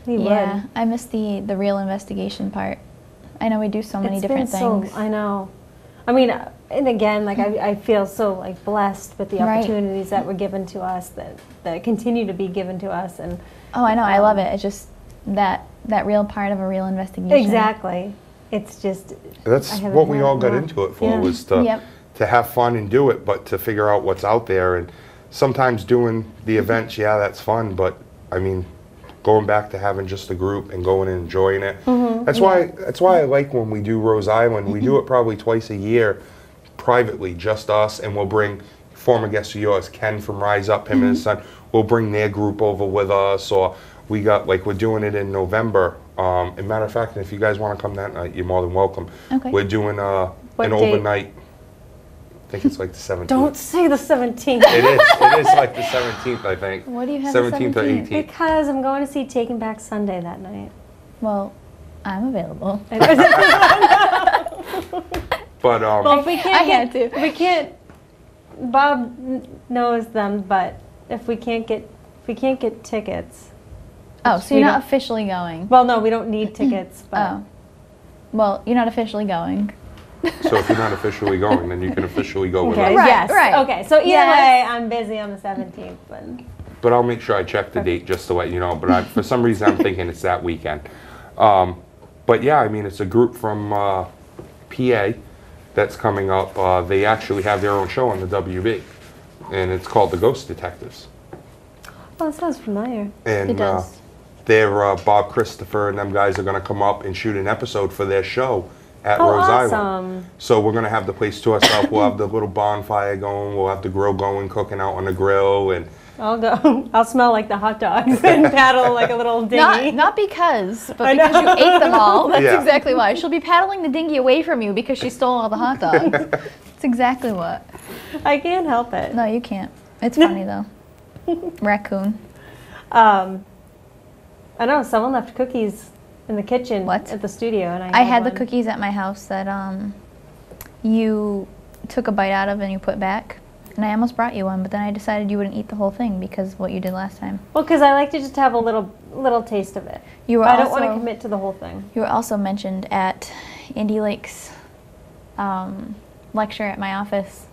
We Yeah, would. I miss the real investigation part. I know we do so many different things. I know. I mean, and again, like I feel so like blessed with the Right. opportunities that were given to us, that continue to be given to us, and Oh, I know. I love it. It's just that real part of a real investigation. exactly. It's just That's what we all got into it for, was to have fun and do it, but to figure out what's out there. And sometimes doing the events, yeah, that's fun, but I mean, going back to having just a group and going and enjoying it. That's why I like when we do Rose Island. We do it probably twice a year, privately, just us, and we'll bring former guests of yours, Ken from Rise Up, him and his son. We'll bring their group over with us, or we got, like, we're doing it in November. As a matter of fact, if you guys want to come that night, you're more than welcome. Okay. We're doing an date? overnight. I think it's like the 17th. Don't say the 17th. It is like the 17th, I think. What do you have the 17th or 17th? 18th. Because I'm going to see Taking Back Sunday that night. Well, I'm available. But Well, if we can't I had get, to. we can't. Bob knows them, but if we can't get tickets. Oh, so we you're not don't- officially going? Well, no, we don't need tickets. But Oh. Well, you're not officially going. so if you're not officially going, then you can officially go with okay, us. Right, yes, right. okay. So either Yes. way, I'm busy on the 17th, but But I'll make sure I check the date just to let you know. But for some reason, I'm thinking it's that weekend. But yeah, I mean, it's a group from PA that's coming up. They actually have their own show on the WB, and it's called The Ghost Detectives. oh, that sounds familiar. And It does. they're Bob Christopher and them guys are going to come up and shoot an episode for their show at Oh, Rose Island. awesome. So we're going to have the place to ourselves. We'll have the little bonfire going. We'll have the grill going, cooking out on the grill, and I'll go. I'll smell like the hot dogs and paddle like a little dinghy. Not because, but I because know. you ate them all. That's Yeah. exactly why. She'll be paddling the dinghy away from you because she stole all the hot dogs. That's exactly what. I can't help it. No, you can't. It's funny though. Raccoon. I know someone left cookies in the kitchen What? at the studio, and I had the one. cookies at my house that you took a bite out of and you put back. And I almost brought you one, but then I decided you wouldn't eat the whole thing because of what you did last time. Well, because I like to just have a little taste of it. You were But I don't want to also- commit to the whole thing. You were also mentioned at Andy Lake's lecture at my office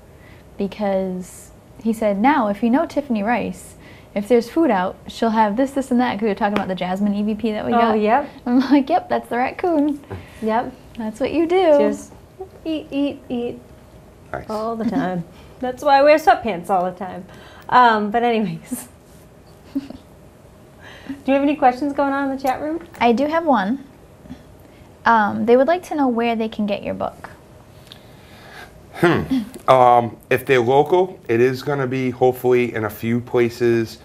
because he said, now, if you know Tiffany Rice, if there's food out, she'll have this, this, and that, because we were talking about the Jasmine EVP that we got. Oh, yep, I'm like, yep, that's the raccoon. yep. That's what you do. Just eat nice. all the time. That's why I wear sweatpants all the time. But anyways. Do you have any questions going on in the chat room? I do have one. They would like to know where they can get your book. If they're local, it is going to be hopefully in a few places,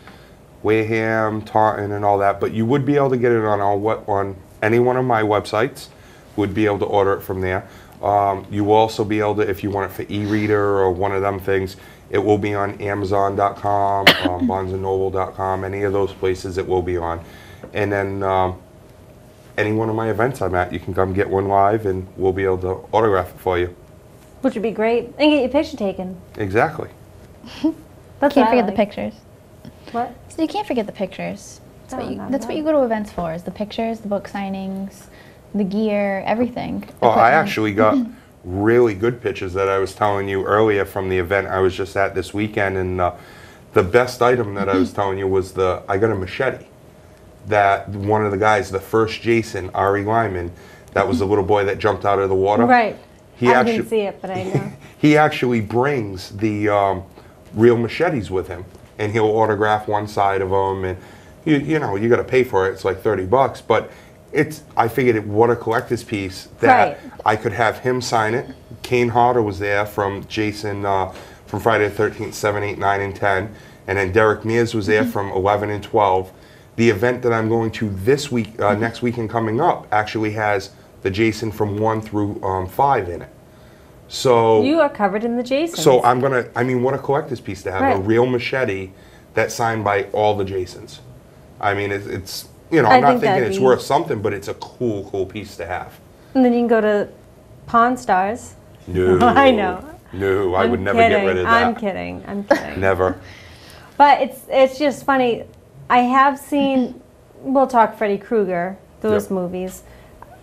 Wareham, Taunton, and all that. But you would be able to get it on any one of my websites. Would be able to order it from there. You will also be able to, if you want it for e-reader or one of them things, it will be on Amazon.com, BarnesandNoble.com, any of those places it will be on. And then any one of my events I'm at, you can come get one live, and we'll be able to autograph it for you. Which would be great. And get your picture taken. Exactly. That's Can't what I forget the like. pictures. What? So you can't forget the pictures. That's, No, not that's at what all. you go to events for, is the pictures, the book signings, the gear, everything. Oh, I Equipment. actually got really good pictures that I was telling you earlier from the event I was just at this weekend, and the best item that I was telling you was I got a machete that one of the guys, the first Jason, Ari Lyman, that was the little boy that jumped out of the water. Right. He I actually, didn't see it, but I know. he actually brings the real machetes with him, and he'll autograph one side of them, and you know, you got to pay for it. It's like $30, but I figured what a collector's piece that Right. I could have him sign it. Kane Hodder was there from Jason from Friday the 13th, 7, 8, 9, and 10, and then Derek Mears was there from 11 and 12. The event that I'm going to this week, next weekend coming up, actually has the Jason from 1 through 5 in it. So You are covered in the Jasons. so I'm gonna. I mean, what a collector's piece to have a Right. real machete that's signed by all the Jasons. I mean, it's you know, I I'm not think thinking that'd it's be- worth something, but it's a cool piece to have. And then you can go to Pawn Stars. No, I know. No, I would I'm never kidding. get rid of that. I'm kidding. I'm kidding. Never. But it's just funny. I have seen we'll talk Freddy Krueger, those movies.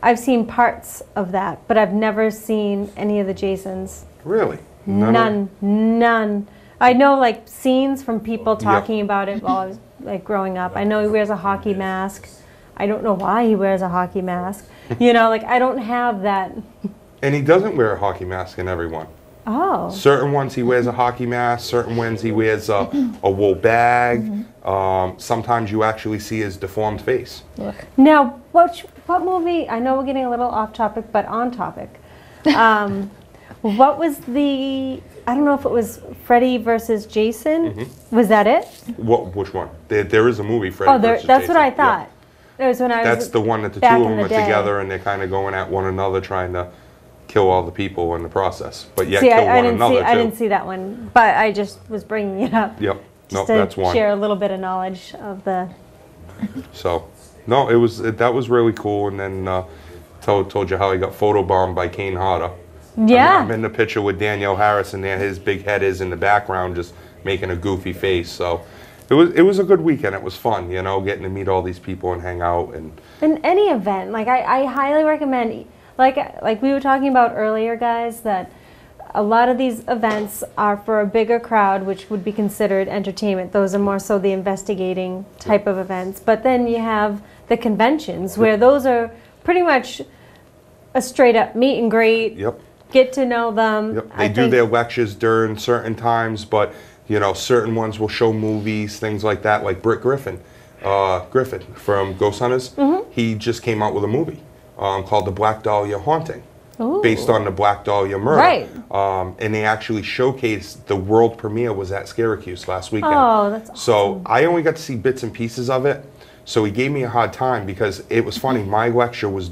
I've seen parts of that, but I've never seen any of the Jasons. Really? None. I know like scenes from people talking about it while I was like growing up. I know he wears a hockey mask. I don't know why he wears a hockey mask. You know, like I don't have that. And he doesn't wear a hockey mask in every one. Oh. Certain ones he wears a hockey mask, certain ones he wears a wool bag. Sometimes you actually see his deformed face. Now, what movie, I know we're getting a little off topic, but on topic. What was the, I don't know if it was Freddy versus Jason. Was that it? Which one? There is a movie, Freddy versus Jason. That's what I thought. It was when I was That's the one that the two of them are together and they're kind of going at one another trying to kill all the people in the process, but yet kill one another too. I didn't see that one, but I just was bringing it up. Yep. Just that's to one. share a little bit of knowledge of the. So, no, that was really cool, and then told you how he got photobombed by Kane Hodder. Yeah. I'm in the picture with Danielle Harris, and there his big head is in the background, just making a goofy face. So, it was a good weekend. It was fun, you know, getting to meet all these people and hang out and. In any event, like I highly recommend. Like we were talking about earlier, guys, that a lot of these events are for a bigger crowd, which would be considered entertainment. Those are more so the investigating type of events. But then you have the conventions, where those are pretty much a straight up meet and greet. Yep. Get to know them. Yep. They do their lectures during certain times, but you know, certain ones will show movies, things like that. Like Britt Griffin from Ghost Hunters, he just came out with a movie. Called The Black Dahlia Haunting, based on the Black Dahlia murder. Right. And they actually showcased, the world premiere was at Syracuse last weekend. Oh, that's awesome. So I only got to see bits and pieces of it, so he gave me a hard time because it was funny, my lecture was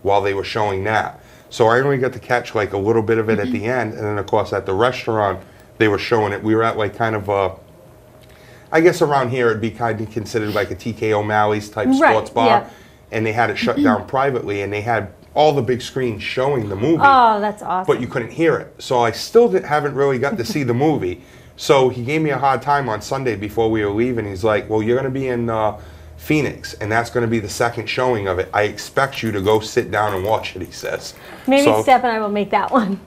while they were showing that. So I only got to catch like a little bit of it at the end, and then of course at the restaurant, they were showing it. We were at like kind of a, I guess around here it'd be kind of considered like a TK O'Malley's type sports bar. Yeah. And they had it shut down privately, and they had all the big screens showing the movie. Oh, that's awesome. But you couldn't hear it. So I still haven't really got to see the movie. So he gave me a hard time on Sunday before we were leaving. He's like, well, you're going to be in Phoenix, and that's going to be the second showing of it. I expect you to go sit down and watch it, he says. Maybe Steph and I will make that one.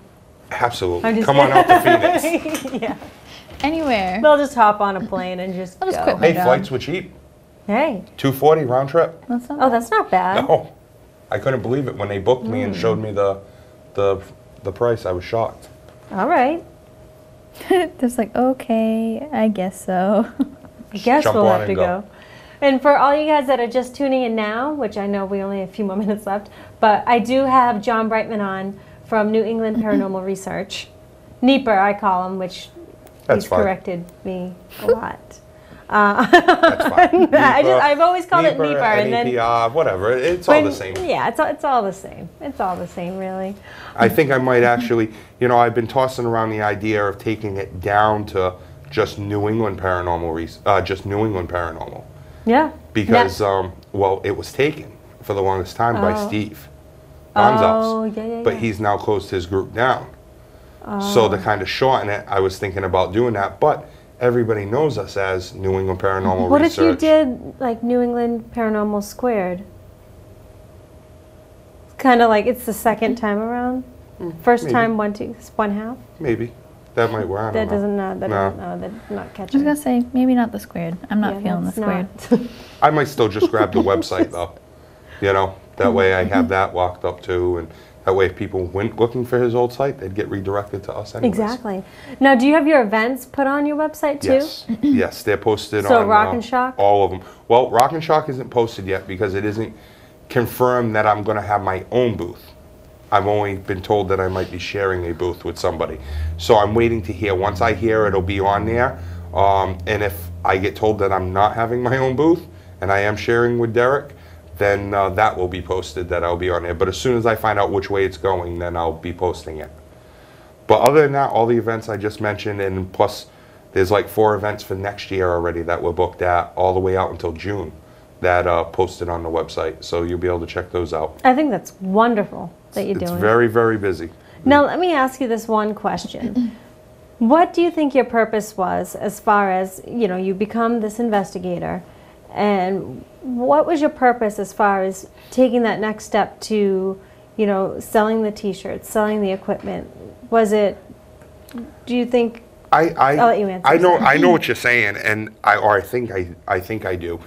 Absolutely. Come on out to Phoenix. Yeah. Anywhere. They'll just hop on a plane and just go. Quit my Hey, job. flights were cheap. Hey. $240 round trip. That's not bad. That's not bad. No. I couldn't believe it when they booked me and showed me the price. I was shocked. All right. Just like, okay, I guess so. I guess Jump we'll on have to and go. And for all you guys that are just tuning in now, which I know we only have a few more minutes left, but I do have John Brightman on from New England Paranormal Research. NEPR, I call him, which he's corrected me a lot. That's fine. I've always called it NEPR, and then whatever. It's all the same. Yeah, it's all the same. It's all the same, really. I think I might actually, you know, I've been tossing around the idea of taking it down to just New England Paranormal, just New England Paranormal. Yeah. Because, well, it was taken for the longest time by Steve Gonzalez. Yeah. But he's now closed his group down. So to kind of shorten it, I was thinking about doing that, but everybody knows us as New England Paranormal Research. What if you did like New England Paranormal Squared? It's kind of like it's the second time around. First maybe. time, one half. Maybe that might work. That doesn't know. That doesn't know. That's not I catching. was going to say, maybe not the squared. I'm not feeling the squared. I might still just grab the website though. You know, that way I have that locked up too, and that way if people went looking for his old site, they'd get redirected to us anyways. Exactly. Now, do you have your events put on your website too? Yes, yes, they're posted on. So Rock and Shock? All of them. Well, Rock and Shock isn't posted yet because it isn't confirmed that I'm going to have my own booth. I've only been told that I might be sharing a booth with somebody. So I'm waiting to hear. Once I hear, it'll be on there. And if I get told that I'm not having my own booth and I am sharing with Derek, then that will be posted, that I'll be on there. But as soon as I find out which way it's going, then I'll be posting it. But other than that, all the events I just mentioned, and plus there's like 4 events for next year already that we're booked at, all the way out until June, that posted on the website. So you'll be able to check those out. I think that's wonderful that you're doing. It's very, very busy. Now, let me ask you this one question. What do you think your purpose was as far as, you know, you become this investigator And what was your purpose as far as taking that next step to, you know, selling the T-shirts, selling the equipment? Was it, do you think, I'll let you answer. I know what you're saying, and I think I do.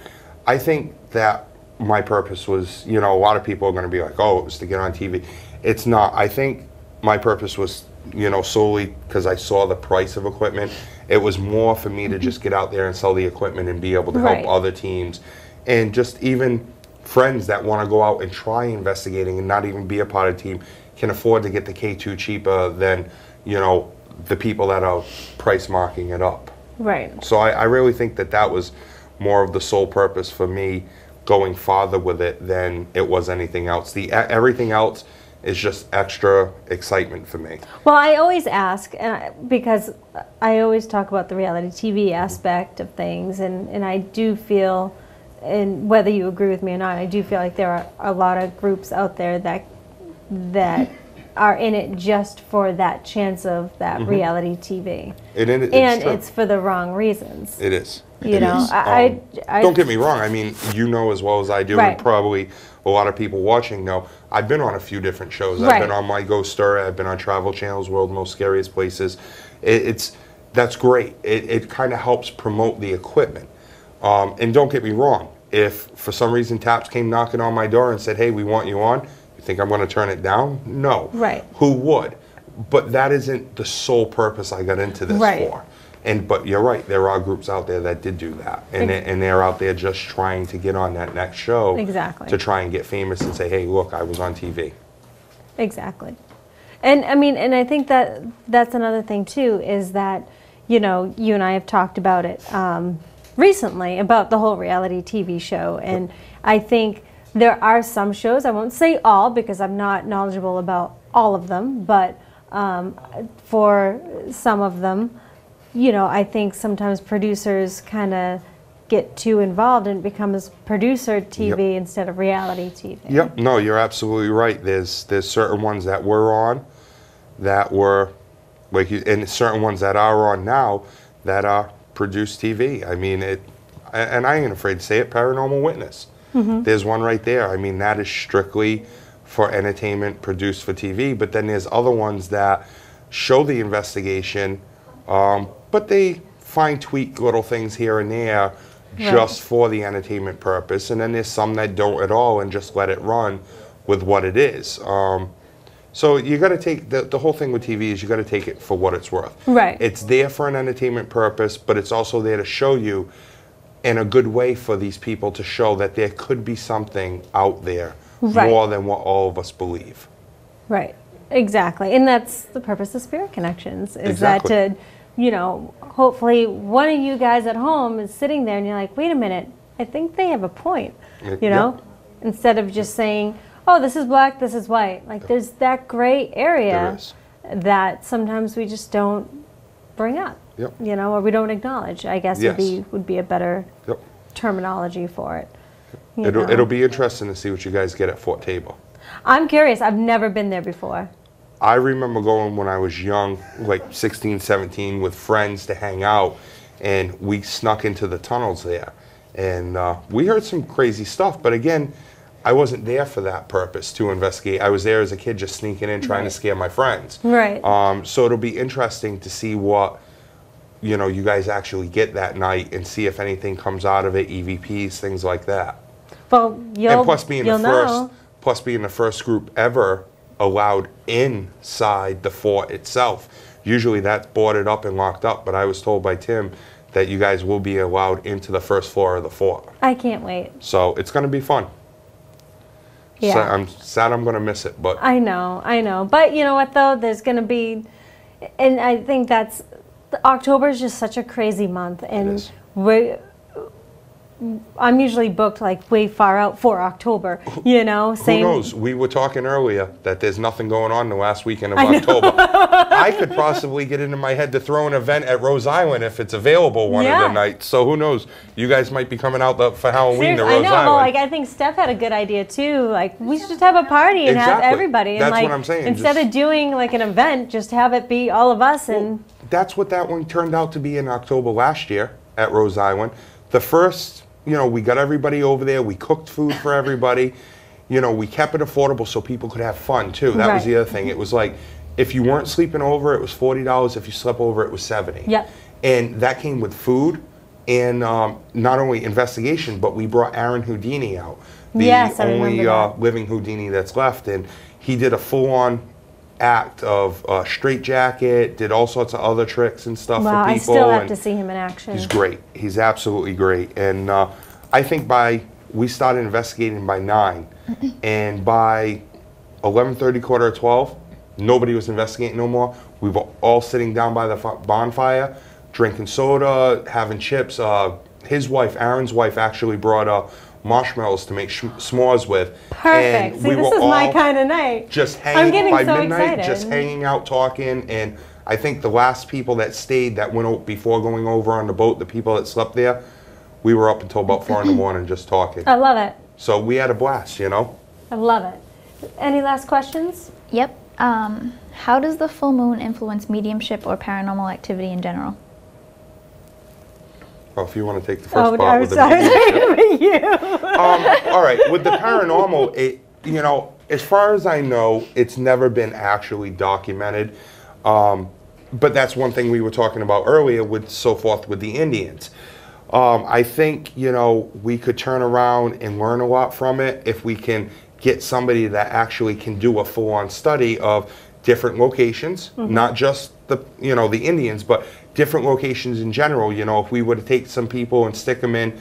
I think that my purpose was, you know, a lot of people are going to be like, oh, it was to get on TV. It's not. I think my purpose was, you know, solely because I saw the price of equipment. It was more for me to just get out there and sell the equipment and be able to help other teams, and just even friends that want to go out and try investigating and not even be a part of the team can afford to get the K2 cheaper than, you know, the people that are price marking it up. Right. So I really think that that was more of the sole purpose for me going farther with it than it was anything else. Everything else is just extra excitement for me. Well, I always ask, because I always talk about the reality TV aspect of things, and I do feel, and whether you agree with me or not, I do feel like there are a lot of groups out there that are in it just for that chance of that reality TV. It's for the wrong reasons. It is. You know, I don't get me wrong. I mean, you know as well as I do, and probably a lot of people watching know, I've been on a few different shows. I've been on My Ghost Story. I've been on Travel Channel's World's Most Scariest Places. That's great. It kind of helps promote the equipment. And don't get me wrong. If for some reason Taps came knocking on my door and said, hey, we want you on, you think I'm going to turn it down? No. Right. Who would? But that isn't the sole purpose I got into this for. But you're right, there are groups out there that did do that. And they're out there just trying to get on that next show. Exactly. To try and get famous and say, hey, look, I was on TV. Exactly. And I mean, and I think that that's another thing too, is that, you know, you and I have talked about it recently, about the whole reality TV show. And I think there are some shows, I won't say all because I'm not knowledgeable about all of them, but for some of them, you know, I think sometimes producers kind of get too involved and it becomes producer TV instead of reality TV. Yep. No, you're absolutely right. There's certain ones that we're on that were, like, and certain ones that are on now that are produced TV. I mean, and I ain't afraid to say it, Paranormal Witness. There's one right there. I mean, that is strictly for entertainment, produced for TV. But then there's other ones that show the investigation, but they fine tweak little things here and there just for the entertainment purpose. And then there's some that don't at all and just let it run with what it is. So you got to take, the whole thing with TV is you got to take it for what it's worth. Right. It's there for an entertainment purpose, but it's also there to show you in a good way for these people to show that there could be something out there more than what all of us believe. Right. Exactly. And that's the purpose of Spirit Connections, is that to, you know, hopefully one of you guys at home is sitting there and you're like, wait a minute, I think they have a point, you know, instead of just saying, oh, this is black, this is white. Like, there's that gray area that sometimes we just don't bring up, you know, or we don't acknowledge, I guess would be a better terminology for it. It'll be interesting to see what you guys get at Fort Table. I'm curious. I've never been there before. I remember going when I was young, like 16, 17, with friends to hang out, and we snuck into the tunnels there. And we heard some crazy stuff, but again, I wasn't there for that purpose to investigate. I was there as a kid just sneaking in, trying to scare my friends. Right. So it'll be interesting to see what, you know, you guys actually get that night and see if anything comes out of it, EVPs, things like that. Well, and plus being the first group ever allowed inside the fort itself. Usually that's boarded up and locked up, but I was told by Tim that you guys will be allowed into the first floor of the fort. I can't wait. So it's going to be fun. Yeah. So I'm sad I'm going to miss it, but I know. But you know what though? There's going to be, and I think October is just such a crazy month, and I'm usually booked like way far out for October, you know. Who knows? We were talking earlier that there's nothing going on the last weekend of October. I could possibly get into my head to throw an event at Rose Island if it's available one of the nights. So who knows? You guys might be coming out for Halloween to Rose Island. Well, like I think Steph had a good idea too. Like we should just have a party and have everybody. And that's like, what I'm saying. Instead of doing like an event, just have it be all of us. And that's what that one turned out to be in October last year at Rose Island. The first we got everybody over there. We cooked food for everybody. We kept it affordable so people could have fun too. That was the other thing. It was like, if you weren't sleeping over, it was $40. If you slept over, it was $70. Yep. And that came with food and not only investigation, but we brought Aaron Houdini out, the only living Houdini that's left, and he did a full-on act of straight jacket, did all sorts of other tricks and stuff for people. I still have to see him in action. He's great. He's absolutely great. And I think we started investigating by 9, and by 11:30, quarter of 12, nobody was investigating no more. We were all sitting down by the bonfire, drinking soda, having chips. His wife, Aaron's wife, actually brought marshmallows to make s'mores with. Perfect. And See, this is my kind of night. Just hanging by so midnight, excited. just hanging out, talking. And I think the last people that stayed, that went out before going over on the boat, the people that slept there, we were up until about 4 in the morning just talking. I love it. So we had a blast, I love it. Any last questions? Yep. How does the full moon influence mediumship or paranormal activity in general? Well, if you want to take the first part I with was the sorry you. all right, with the paranormal, as far as I know, it's never been actually documented. But that's one thing we were talking about earlier with the Indians. I think, we could turn around and learn a lot from it if we can get somebody that actually can do a full-on study of different locations, not just the Indians, but different locations in general. If we were to take some people and stick them in,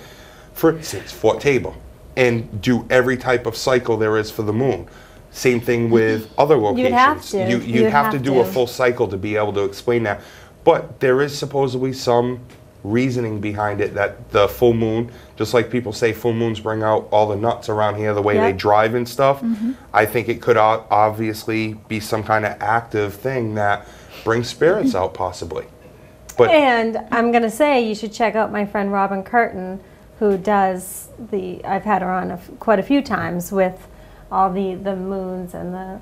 for instance, Fort Tabor, and do every type of cycle there is for the moon. Same thing with other locations. You'd have to. You'd have to do a full cycle to be able to explain that. But there is supposedly some reasoning behind it that the full moon, just like people say full moons bring out all the nuts around here, the way they drive and stuff, I think it could obviously be some kind of active thing that brings spirits out possibly. And I'm going to say you should check out my friend Robin Curtin, who does I've had her on quite a few times with all the moons and the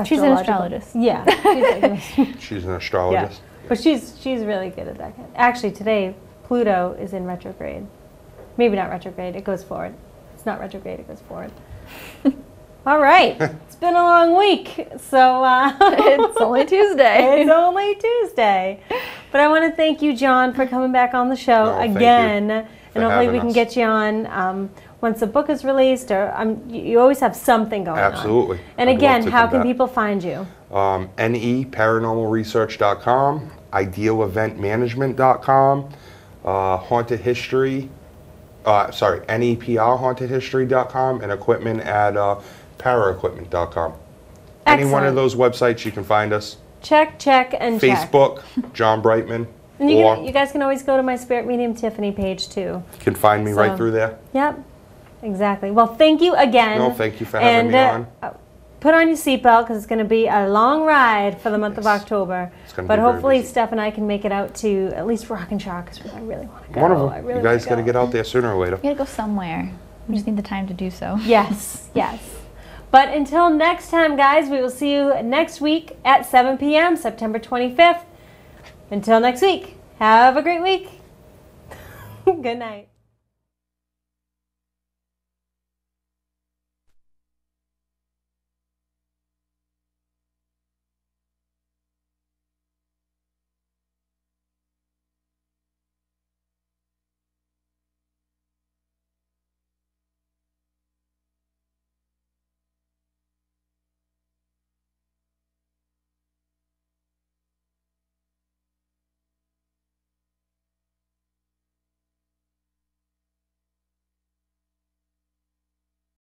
She's an astrologist. Yeah. She's an astrologist. Yeah. But she's really good at that. Actually, today, Pluto is in retrograde. Maybe not retrograde. It goes forward. It's not retrograde. It goes forward. All right. It's been a long week. So it's only Tuesday. It's only Tuesday. But I want to thank you, John, for coming back on the show again. And hopefully we can get you on once the book is released, or you always have something going on. Absolutely. And again, how can people find you? neparanormalresearch.com, idealeventmanagement.com, haunted history, neprhauntedhistory.com, and equipment at paraequipment.com. Any one of those websites, you can find us. Check, and Facebook, John Brightman. And you guys can always go to my Spirit Medium Tiffany page too. You can find me right through there. Yep, exactly. Well, thank you again. No, thank you for having me on. Put on your seatbelt because it's going to be a long ride for the month of October. But hopefully Steph and I can make it out to at least Rock and Shock because I really want to go. One of them. You guys got to get out there sooner or later. You got to go somewhere. We just need the time to do so. Yes. But until next time, guys, we will see you next week at 7 p.m., September 25th. Until next week, have a great week. Good night.